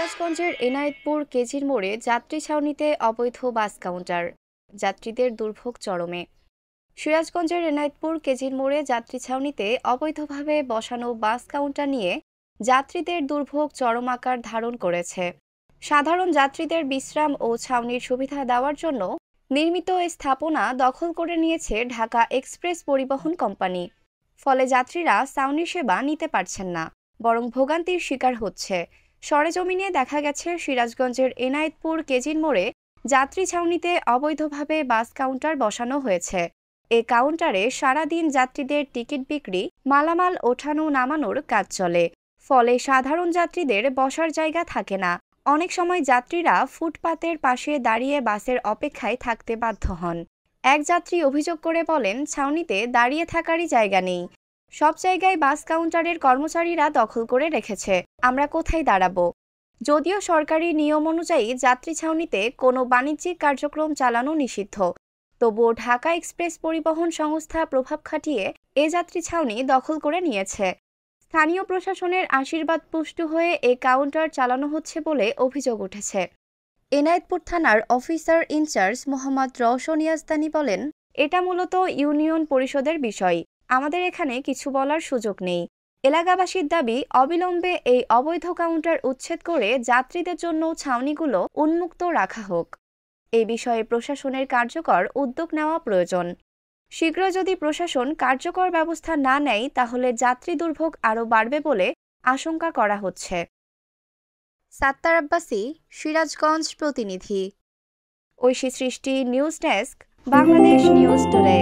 সিরাজগঞ্জের এনায়েতপুর কেজির মোড়ে যাত্রী ছাউনিতে অবৈধ বাস কাউন্টার, যাত্রীদের দুর্ভোগ চরমে। সিরাজগঞ্জের এনায়েতপুর কেজির মোড়ে যাত্রী ছাউনিতে অবৈধভাবে বসানো বাস কাউন্টার নিয়ে যাত্রীদের দুর্ভোগ চরম আকার ধারণ করেছে। সাধারণ যাত্রীদের বিশ্রাম ও ছাউনির সুবিধা দেওয়ার জন্য নির্মিত এই স্থাপনা দখল করে নিয়েছে ঢাকা এক্সপ্রেস পরিবহন কোম্পানি। ফলে যাত্রীরা ছাউনির সেবা নিতে পারছেন না, বরং ভোগান্তির শিকার হচ্ছে। সরেজমিনে দেখা গেছে সিরাজগঞ্জের এনায়েতপুর কেজির মোড়ে যাত্রী ছাউনিতে অবৈধভাবে বাস কাউন্টার বসানো হয়েছে। এ কাউন্টারে সারাদিন যাত্রীদের টিকিট বিক্রি, মালামাল ওঠানো নামানোর কাজ চলে। ফলে সাধারণ যাত্রীদের বসার জায়গা থাকে না। অনেক সময় যাত্রীরা ফুটপাতের পাশে দাঁড়িয়ে বাসের অপেক্ষায় থাকতে বাধ্য হন। এক যাত্রী অভিযোগ করে বলেন, ছাউনিতে দাঁড়িয়ে থাকারই জায়গা নেই। সব জায়গায় বাস কাউন্টারের কর্মচারীরা দখল করে রেখেছে, আমরা কোথায় দাঁড়াবো? যদিও সরকারি নিয়ম অনুযায়ী যাত্রী ছাউনিতে কোনো বাণিজ্যিক কার্যক্রম চালানো নিষিদ্ধ, তবুও ঢাকা এক্সপ্রেস পরিবহন সংস্থা প্রভাব খাটিয়ে এ যাত্রী ছাউনি দখল করে নিয়েছে। স্থানীয় প্রশাসনের আশীর্বাদ পুষ্ট হয়ে এ কাউন্টার চালানো হচ্ছে বলে অভিযোগ উঠেছে। এনায়েতপুর থানার অফিসার ইনচার্জ মোহাম্মদ রওশন ইয়াজদানী বলেন, এটা মূলত ইউনিয়ন পরিষদের বিষয়, আমাদের এখানে কিছু বলার সুযোগ নেই। এলাকাবাসীর দাবি, অবিলম্বে এই অবৈধ কাউন্টার উচ্ছেদ করে যাত্রীদের জন্য ছাউনিগুলো উন্মুক্ত রাখা হোক। এ বিষয়ে প্রশাসনের কার্যকর উদ্যোগ নেওয়া প্রয়োজন। শীঘ্র যদি প্রশাসন কার্যকর ব্যবস্থা না নেয় তাহলে যাত্রী দুর্ভোগ আরও বাড়বে বলে আশঙ্কা করা হচ্ছে। সাত্তার আব্বাসী, সিরাজগঞ্জ প্রতিনিধি। ঐশী সৃষ্টি, news desk, Bangladesh news today.